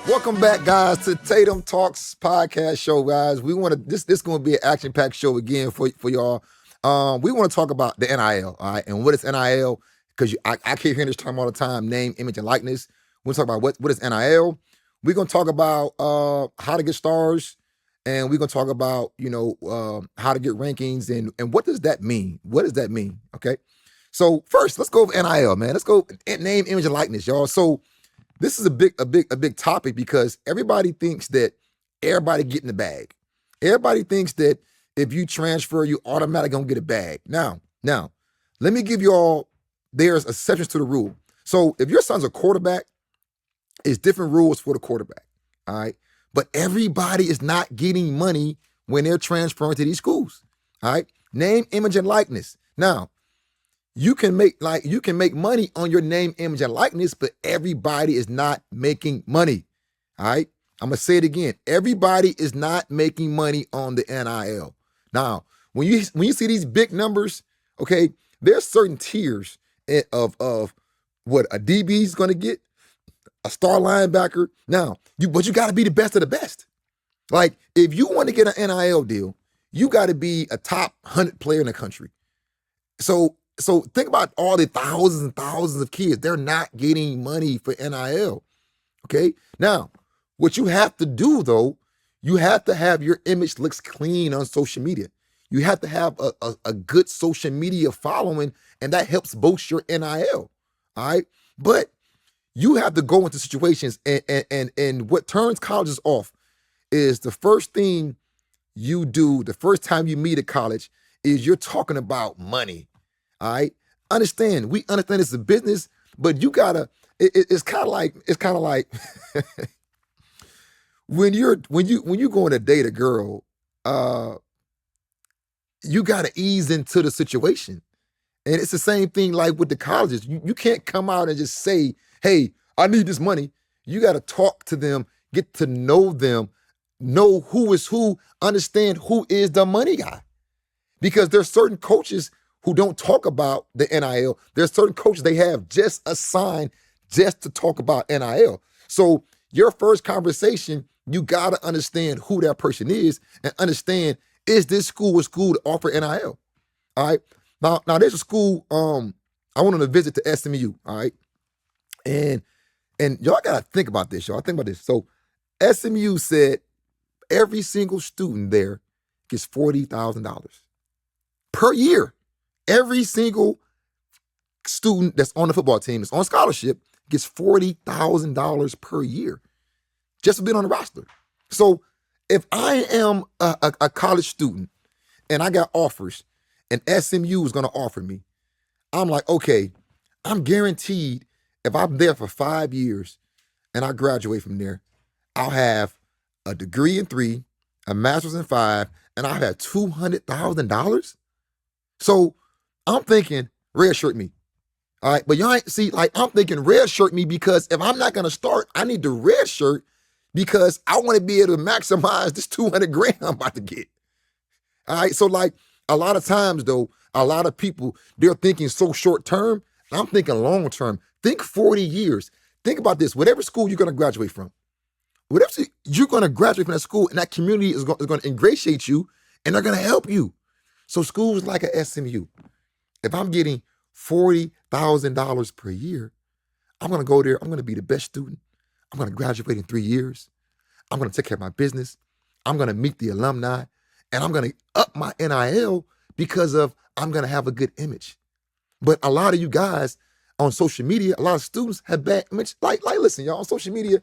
Welcome back, guys, to Tatum Talks podcast show, guys. We want to this is going to be an action-packed show again for y'all. We want to talk about the NIL, all right, and what is NIL? Because I keep hearing this term all the time: name, image, and likeness. We're going to talk about what is NIL. We're going to talk about how to get stars, and we're going to talk about how to get rankings and what does that mean? What does that mean? Okay, so first let's go over NIL, man. Let's go name, image, and likeness, y'all. So this is a big topic because everybody thinks that everybody get in the bag. Everybody thinks that if you transfer, you automatically gonna get a bag. Now, let me give you all, there's exceptions to the rule. So if your son's a quarterback, it's different rules for the quarterback. All right. But everybody is not getting money when they're transferring to these schools. All right. Name, image, and likeness. Now, you can make money on your name, image, and likeness, but everybody is not making money. All right. I'm gonna say it again. Everybody is not making money on the NIL. Now, when you see these big numbers, okay, there's certain tiers of what a DB is gonna get, a star linebacker. Now, but you gotta be the best of the best. Like, if you want to get an NIL deal, you gotta be a top 100 player in the country. So think about all the thousands and thousands of kids. They're not getting money for NIL, okay? Now, what you have to do, though, you have to have your image looks clean on social media. You have to have a good social media following, and that helps boost your NIL, all right? But you have to go into situations, and what turns colleges off is the first thing you do, the first time you meet a college, is you're talking about money. All right. We understand it's a business, but you gotta. It's kind of like when you going to date a girl, you gotta ease into the situation, and it's the same thing like with the colleges. You can't come out and just say, "Hey, I need this money." You gotta talk to them, get to know them, know who is who, understand who is the money guy, because there's certain coaches who don't talk about the NIL. There's certain coaches they have just assigned just to talk about NIL. So your first conversation, you got to understand who that person is and understand, is this school a school to offer NIL? All right. Now there's a school, I went on a visit to SMU, all right? And y'all got to think about this, y'all. Think about this. So SMU said every single student there gets $40,000 per year. Every single student that's on the football team, that's on scholarship, gets $40,000 per year just for being on the roster. So if I am a college student and I got offers and SMU is going to offer me, I'm like, okay, I'm guaranteed if I'm there for 5 years and I graduate from there, I'll have a degree in 3, a master's in 5, and I'll have $200,000. So I'm thinking redshirt me. All right. But y'all ain't see, like, I'm thinking redshirt me because if I'm not going to start, I need the redshirt because I want to be able to maximize this 200 grand I'm about to get. All right. So, like, a lot of times, though, a lot of people, they're thinking so short term. I'm thinking long term. Think 40 years. Think about this. Whatever school you're going to graduate from, you're going to graduate from that school, and that community is going to ingratiate you, and they're going to help you. So schools like a SMU, if I'm getting $40,000 per year, I'm going to go there. I'm going to be the best student. I'm going to graduate in 3 years. I'm going to take care of my business. I'm going to meet the alumni, and I'm going to up my NIL because I'm going to have a good image. But a lot of you guys on social media, a lot of students have bad image. Like listen, y'all, on social media,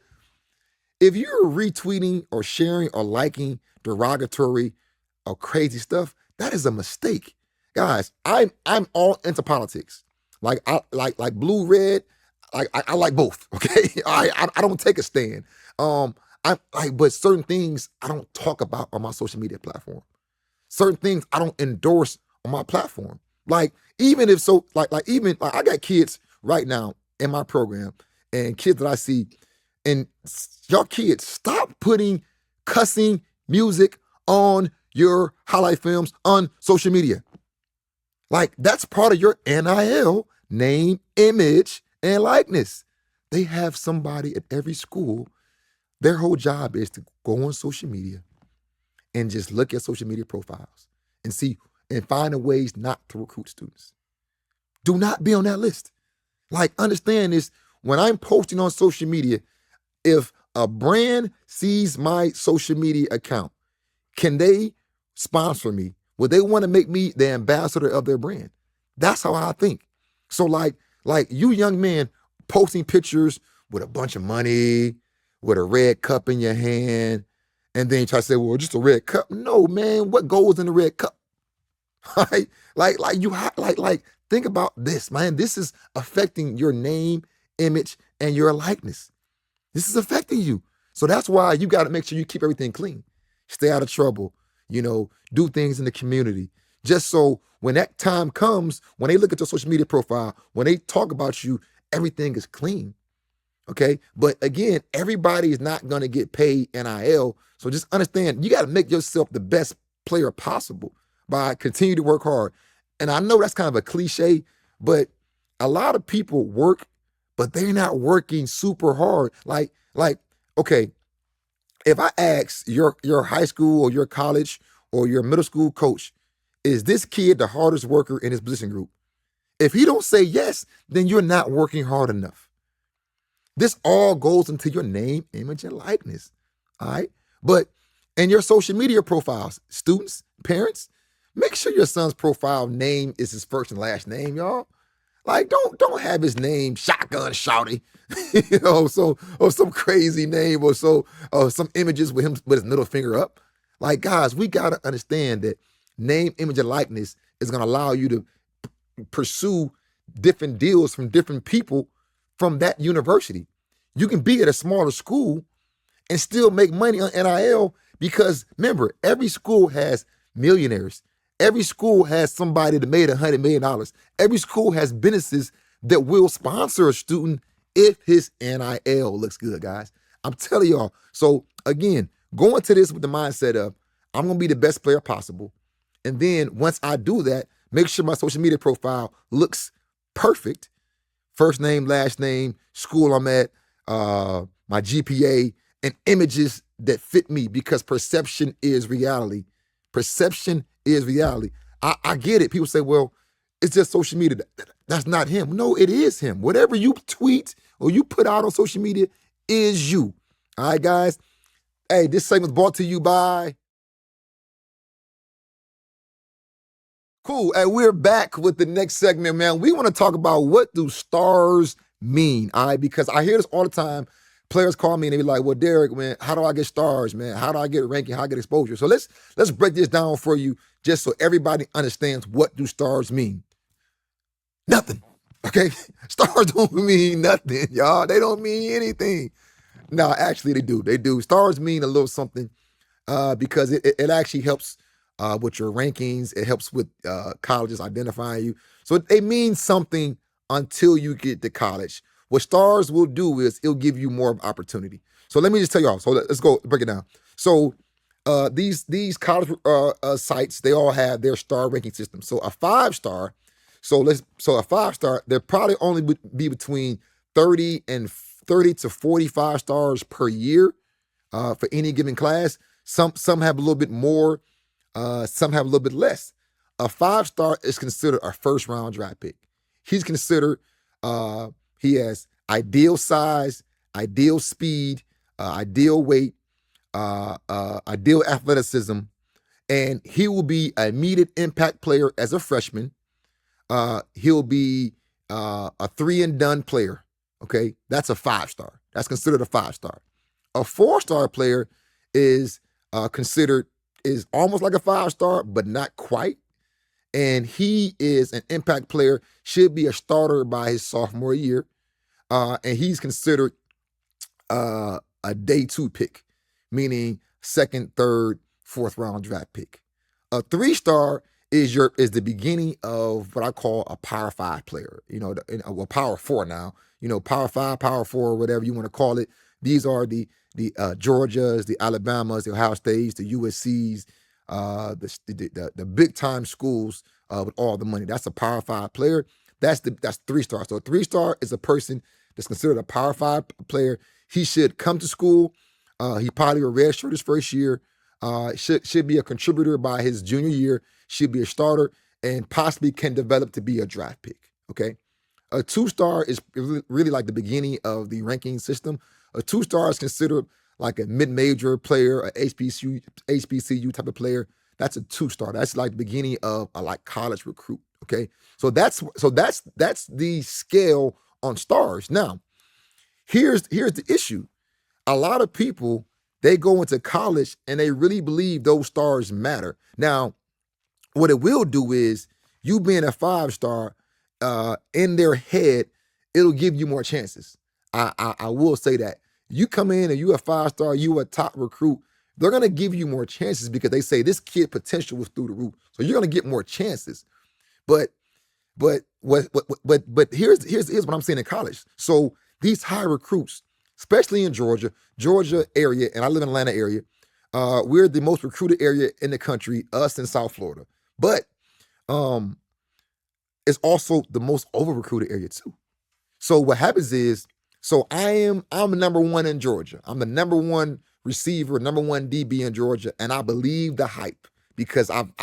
if you're retweeting or sharing or liking derogatory or crazy stuff, that is a mistake. Guys, I'm all into politics. Like I like blue, red. I like both. Okay, I don't take a stand. But certain things I don't talk about on my social media platform. Certain things I don't endorse on my platform. Like even if so, like I got kids right now in my program and kids that I see, and y'all kids, stop putting cussing music on your highlight films on social media. Like, that's part of your NIL, name, image, and likeness. They have somebody at every school Their whole job is to go on social media and just look at social media profiles and see and find ways not to recruit students. Do not be on that list. Like, understand this, when I'm posting on social media, if a brand sees my social media account, can they sponsor me? Would they want to make me the ambassador of their brand? That's how I think. So like you young men posting pictures with a bunch of money, with a red cup in your hand, and then you try to say, well, just a red cup. No, man, what goes in the red cup? Right? Like think about this, man. This is affecting your name, image, and your likeness. This is affecting you. So that's why you got to make sure you keep everything clean. Stay out of trouble, do things in the community. Just so when that time comes, when they look at your social media profile, when they talk about you, everything is clean. Okay. But again, everybody is not going to get paid NIL. So just understand, you got to make yourself the best player possible by continue to work hard. And I know that's kind of a cliche, but a lot of people work, but they're not working super hard. Okay, if I ask your high school or your college or your middle school coach, is this kid the hardest worker in his position group? If he don't say yes, then you're not working hard enough. This all goes into your name, image, and likeness. All right. But in your social media profiles, students, parents, make sure your son's profile name is his first and last name, y'all. Like, don't have his name Shotgun Shouty, or some crazy name, or some images with him with his middle finger up. Like, guys, we gotta understand that name, image, and likeness is gonna allow you to pursue different deals from different people from that university. You can be at a smaller school and still make money on NIL because remember, every school has millionaires. Every school has somebody that made $100 million. Every school has businesses that will sponsor a student if his NIL looks good, guys. I'm telling y'all. So again, go into this with the mindset of, I'm going to be the best player possible. And then once I do that, make sure my social media profile looks perfect. First name, last name, school I'm at, my GPA, and images that fit me, because perception is reality. Perception is reality. I get it. People say, well, it's just social media. That's not him. No, it is him. Whatever you tweet or you put out on social media is you. All right, guys. Hey, this segment's brought to you by... Cool. And we're back with the next segment, man. We want to talk about, what do stars mean? All right, because I hear this all the time. Players call me and they be like, well, Derek, man, how do I get stars, man? How do I get ranking? How do I get exposure? So let's break this down for you just so everybody understands, what do stars mean? Nothing. Okay? Stars don't mean nothing, y'all. They don't mean anything. No, actually they do. They do. Stars mean a little something because it actually helps with your rankings. It helps with colleges identifying you. So they mean something until you get to college. What stars will do is it'll give you more opportunity. So let me just tell y'all. So let's go break it down. So these college sites, they all have their star ranking system. So a 5-star, so a 5-star, there probably only would be between 30 to 45 stars per year for any given class. Some have a little bit more, some have a little bit less. A 5-star is considered a first-round draft pick. He's considered, he has ideal size, ideal speed, ideal weight, ideal athleticism, and he will be an immediate impact player as a freshman. He'll be a 3-and-done player. Okay, that's a 5-star. That's considered a 5-star. A 4-star player is considered, is almost like a 5-star, but not quite. And he is an impact player, should be a starter by his sophomore year. And he's considered a day 2 pick, meaning 2nd, 3rd, 4th round draft pick. A 3-star is the beginning of what I call a Power 5 player. Well, Power 4 now. Power 5, Power 4, whatever you want to call it. These are the Georgias, the Alabamas, the Ohio States, the USCs, the big time schools with all the money. That's a Power 5 player. That's 3-star. So a 3-star is a person that's considered a Power 5 player. He should come to school He probably a redshirt his first year. Should be a contributor by his junior year. Should be a starter and possibly can develop to be a draft pick. Okay. A 2-star is really like the beginning of the ranking system. A 2-star is considered like a mid-major player, a HBCU type of player. That's a 2-star. That's like the beginning of a like college recruit. Okay, so that's the scale on stars. Now, here's the issue. A lot of people, they go into college and they really believe those stars matter. Now, what it will do is you being a 5-star, in their head, it'll give you more chances. I will say that. You come in and you a 5-star, you a top recruit, they're gonna give you more chances because they say this kid potential was through the roof. So you're gonna get more chances. But here's what I'm saying in college. So these high recruits, especially in Georgia area, and I live in Atlanta area, we're the most recruited area in the country, us in South Florida. But it's also the most over recruited area too. So what happens is, so I'm number one in Georgia. I'm the number one receiver, number one DB in Georgia, and I believe the hype because I'm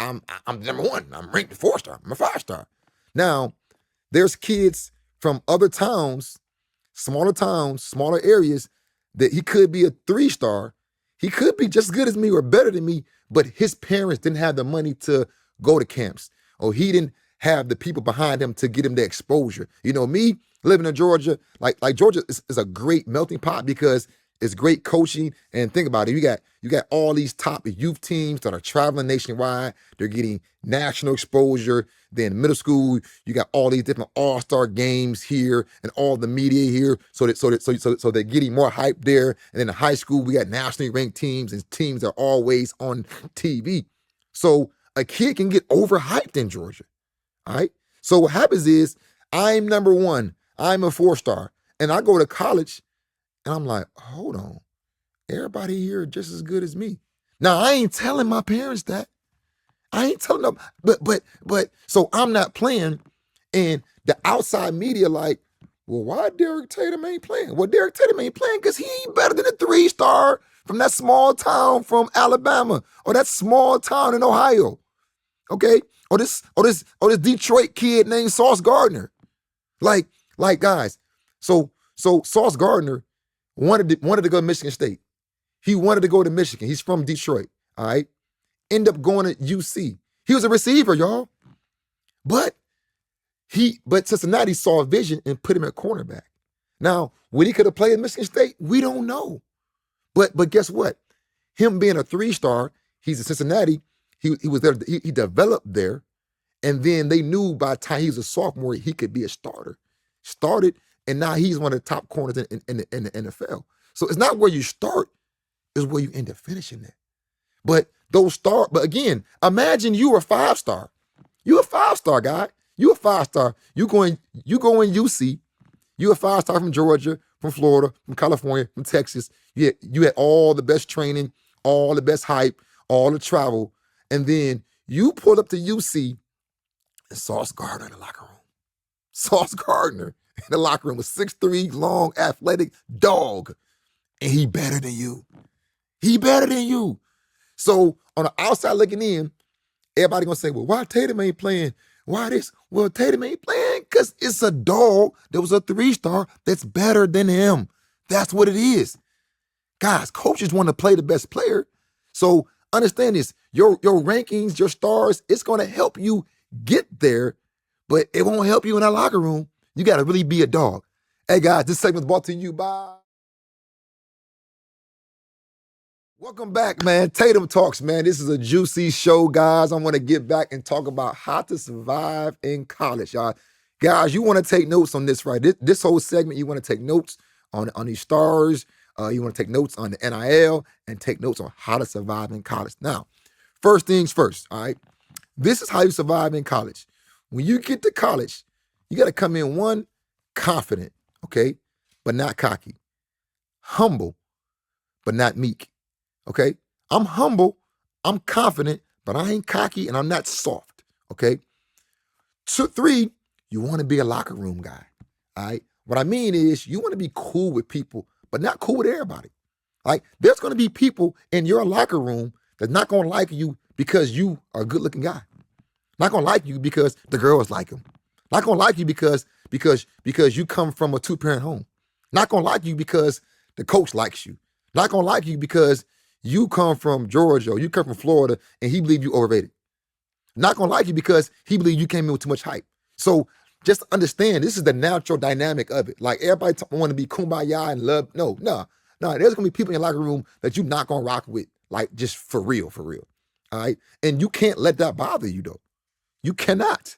number one. I'm ranked 4-star. I'm a 5-star. Now, there's kids from other towns, smaller areas, that he could be a 3-star. He could be just as good as me or better than me, but his parents didn't have the money to go to camps, or he didn't have the people behind him to get him the exposure. You know, me living in Georgia, like Georgia is a great melting pot because it's great coaching. And think about it, you got all these top youth teams that are traveling nationwide. They're getting national exposure. Then middle school, you got all these different all-star games here and all the media here. So they're getting more hype there. And then in high school, we got nationally ranked teams and teams that are always on TV. So a kid can get overhyped in Georgia. All right. So what happens is I'm number one. I'm a 4-star. And I go to college and I'm like, hold on. Everybody here just as good as me. Now, I ain't telling my parents that. I ain't telling them. But so I'm not playing. And the outside media like, well, why Derek Tatum ain't playing? Well, Derek Tatum ain't playing because he ain't better than a 3-star from that small town from Alabama or that small town in Ohio. Okay? Or this Detroit kid named Sauce Gardner. Like guys, so Sauce Gardner wanted to go to Michigan State. He wanted to go to Michigan. He's from Detroit. All right. End up going to UC. He was a receiver, y'all. But Cincinnati saw a vision and put him at cornerback. Now, when he could have played at Michigan State, we don't know. But guess what? Him being a 3-star, he's in Cincinnati. He was there. He developed there. And then they knew by the time he was a sophomore, he could be a starter. Started, and now he's one of the top corners in the NFL. So it's not where you start, it's where you end up finishing it. But again, imagine you a 5-star. You a 5-star guy. You a 5-star. You go in UC. You a 5-star from Georgia, from Florida, from California, from Texas. You had all the best training, all the best hype, all the travel. And then you pull up to UC, and Sauce Gardner in the locker room. Sauce Gardner in the locker room with 6'3", long, athletic dog. And he better than you. He better than you. So on the outside looking in, everybody gonna say, well, why Tatum ain't playing? Why this? Well, Tatum ain't playing because it's a dog that was a 3-star that's better than him. That's what it is. Guys, coaches want to play the best player. So understand this. Your rankings, your stars, it's gonna help you get there, but it won't help you in that locker room. You got to really be a dog. Hey, guys, this segment's brought to you by... Welcome back, man. Tatum Talks, man. This is a juicy show, guys. I want to get back and talk about how to survive in college, y'all. Guys, you want to take notes on this, right? This whole segment, you want to take notes on these stars. You want to take notes on the NIL and take notes on how to survive in college. Now, first things first, all right? This is how you survive in college. When you get to college, you got to come in, one, confident, okay, but not cocky. Humble, but not meek, okay? I'm humble, I'm confident, but I ain't cocky and I'm not soft, okay? 2, 3, you want to be a locker room guy, all right? What I mean is you want to be cool with people, but not cool with everybody. Like, there's going to be people in your locker room that's not going to like you because you are a good-looking guy. Not going to like you because the girls like him. Not going to like you because you come from a two-parent home. Not going to like you because the coach likes you. Not going to like you because you come from Georgia or you come from Florida and he believes you overrated. Not going to like you because he believes you came in with too much hype. So just understand, this is the natural dynamic of it. Like, everybody want to be kumbaya and love. No. There's going to be people in your locker room that you're not going to rock with, like, just for real. All right? And you can't let that bother you, though. You cannot.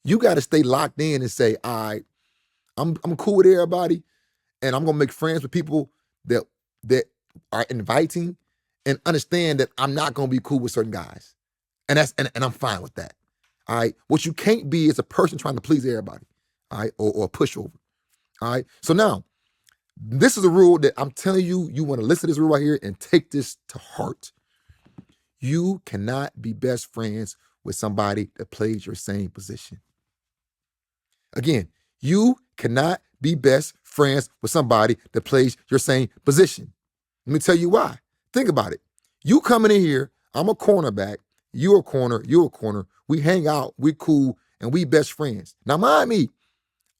You got to stay locked in and say, all right, I'm cool with everybody, and I'm going to make friends with people that are inviting, and understand that I'm not going to be cool with certain guys. And I'm fine with that. All right. What you can't be is a person trying to please everybody. All right. Or a pushover. All right. So now, this is a rule that I'm telling you, you want to listen to this rule right here and take this to heart. You cannot be best friends with somebody that plays your same position. Again, you cannot be best friends with somebody that plays your same position. Let me tell you why. Think about it. You coming in here, I'm a cornerback, you're a corner, we hang out, we cool, and we best friends. Now, mind me,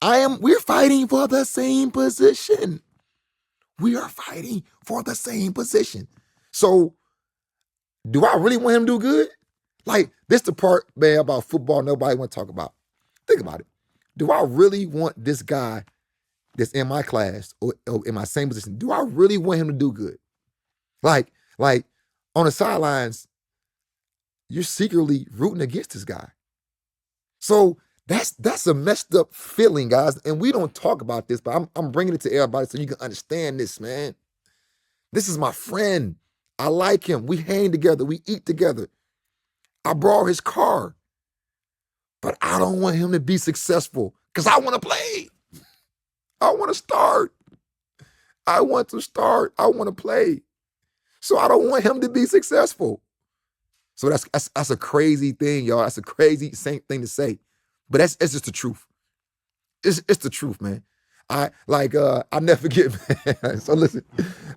we're fighting for the same position. We are fighting for the same position. So, do I really want him to do good? Like, this the part, man, about football nobody want to talk about. Think about it. Do I really want this guy that's in my class or in my same position, do I really want him to do good? Like on the sidelines, you're secretly rooting against this guy. So that's a messed up feeling, guys. And we don't talk about this, but I'm bringing it to everybody so you can understand this, man. This is my friend. I like him. We hang together. We eat together. I borrow his car. But I don't want him to be successful because I want to play. I want to start. I want to play. So I don't want him to be successful. So that's a crazy thing, y'all. That's a crazy same thing to say. But it's just the truth. It's the truth, man. I'll never forget, man. So listen,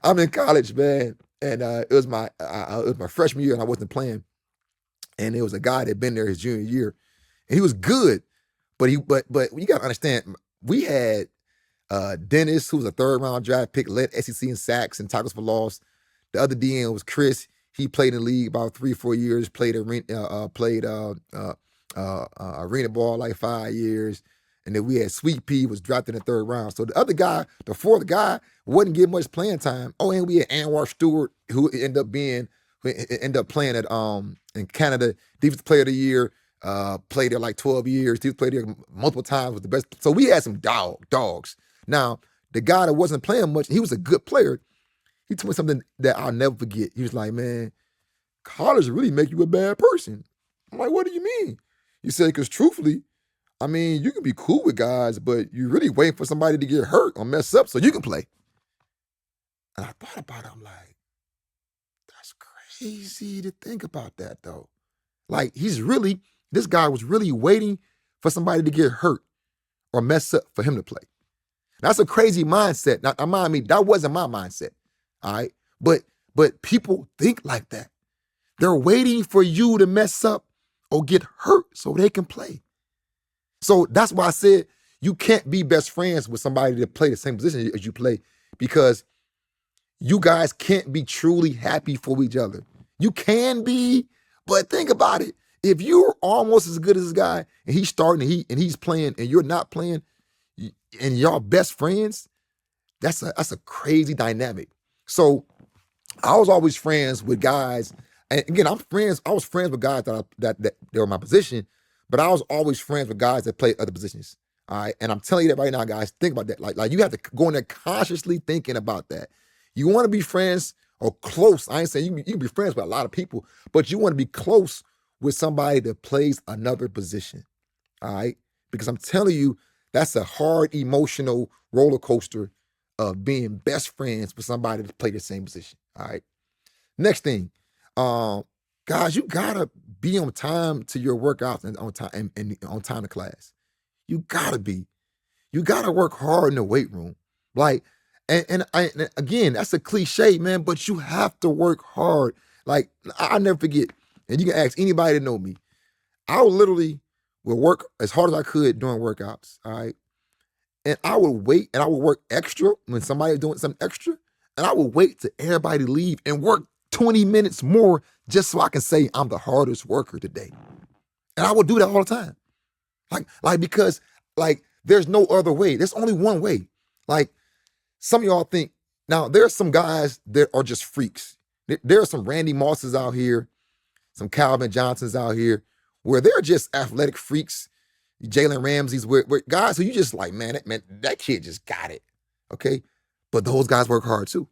I'm in college, man, and it was my freshman year, and I wasn't playing. And there was a guy that been there his junior year, and he was good, but you gotta understand, we had Dennis, who was a third-round draft pick, led SEC in sacks and tackles for loss. The other DN was Chris. He played in the league about 3 or 4 years. Played arena ball like 5 years. And then we had Sweet Pea, was drafted in the 3rd round. So the other guy, the 4th guy, wasn't getting much playing time. Oh, and we had Anwar Stewart, who ended up playing at in Canada, Defensive Player of the Year. Played there like 12 years. He played there multiple times, was the best. So we had some dogs. Now, the guy that wasn't playing much, he was a good player. He told me something that I'll never forget. He was like, man, college really make you a bad person. I'm like, what do you mean? He said, because truthfully, I mean, you can be cool with guys, but you're really waiting for somebody to get hurt or mess up so you can play. And I thought about it. I'm like, that's crazy to think about that, though. Like, this guy was really waiting for somebody to get hurt or mess up for him to play. That's a crazy mindset. Now, mind me, that wasn't my mindset, all right? But people think like that. They're waiting for you to mess up or get hurt so they can play. So that's why I said you can't be best friends with somebody that play the same position as you play, because you guys can't be truly happy for each other. You can be, but think about it. If you're almost as good as this guy and he's starting and he's playing and you're not playing and y'all best friends, that's a crazy dynamic. So I was always friends with guys, and again, I was friends with guys that they were my position, but I was always friends with guys that play other positions. All right. And I'm telling you that right now, guys, think about that. Like you have to go in there consciously thinking about that. You want to be friends or close. I ain't saying you can be friends with a lot of people, but you want to be close with somebody that plays another position. All right. Because I'm telling you, that's a hard emotional roller coaster of being best friends with somebody that play the same position. All right. Next thing, guys, you gotta be on time to your workouts and on time to class. You gotta be. You gotta work hard in the weight room. Like, And again, that's a cliche, man, but you have to work hard. Like, I never forget, and you can ask anybody to know me. I would work as hard as I could during workouts, all right? And I would wait and I would work extra when somebody's doing something extra. And I would wait till everybody leave and work 20 minutes more just so I can say I'm the hardest worker today. And I would do that all the time. Because there's no other way. There's only one way. Like, some of y'all think, now there's some guys that are just freaks. There are some Randy Mosses out here, some Calvin Johnsons out here, where they're just athletic freaks. Jalen Ramsey's where guys who you just like, man, that kid just got it. Okay. But those guys work hard too.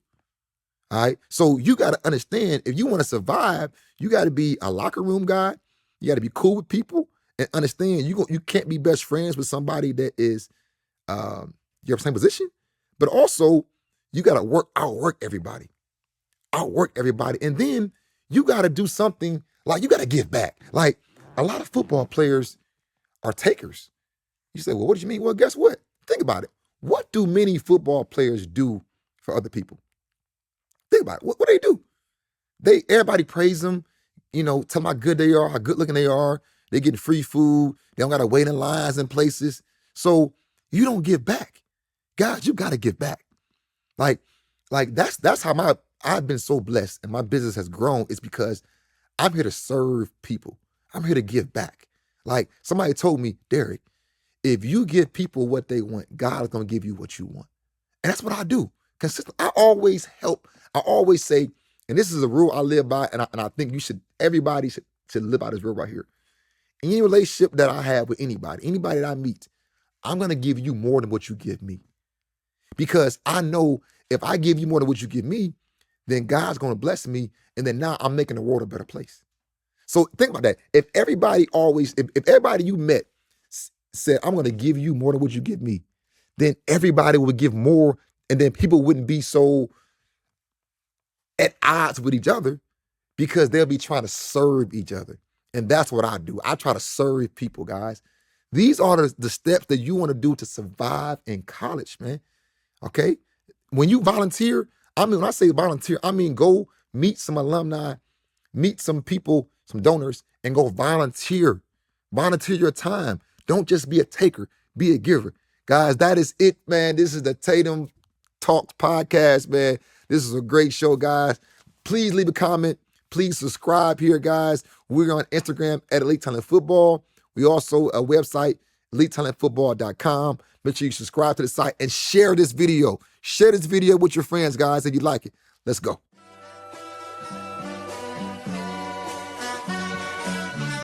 All right. So you got to understand, if you want to survive, you got to be a locker room guy. You got to be cool with people and understand you can't be best friends with somebody that is your same position. But also, you got to outwork everybody. And then you got to do something, like you got to give back. Like, a lot of football players are takers. You say, well, what do you mean? Well, guess what? Think about it. What do many football players do for other people? Think about it. What do they do? Everybody praise them, tell them how good they are, how good looking they are. They getting free food. They don't got to wait in lines in places. So you don't give back. Guys, you got to give back. Like that's how I've been so blessed and my business has grown. It's because I'm here to serve people. I'm here to give back. Like, somebody told me, Derek, if you give people what they want, God is going to give you what you want. And that's what I do. Consistent. I always help. I always say, and this is a rule I live by, and I think everybody should live by this rule right here. Any relationship that I have with anybody that I meet, I'm going to give you more than what you give me. Because I know if I give you more than what you give me, then God's going to bless me, and then now I'm making the world a better place. So think about that. If everybody you met said, I'm going to give you more than what you give me, then everybody would give more, and then people wouldn't be so at odds with each other, because they'll be trying to serve each other. And that's what I do. I try to serve people, guys. These are the steps that you want to do to survive in college, man. Okay? When you volunteer, when I say volunteer, I mean go meet some alumni, meet some people, some donors, and go volunteer. Volunteer your time. Don't just be a taker, be a giver. Guys, that is it, man. This is the Tatum Talks podcast, man. This is a great show, guys. Please leave a comment. Please subscribe here, guys. We're on Instagram at Elite Talent Football. We also a website, elitetalentfootball.com. Make sure you subscribe to the site and share this video. Share this video with your friends, guys, if you like it. Let's go.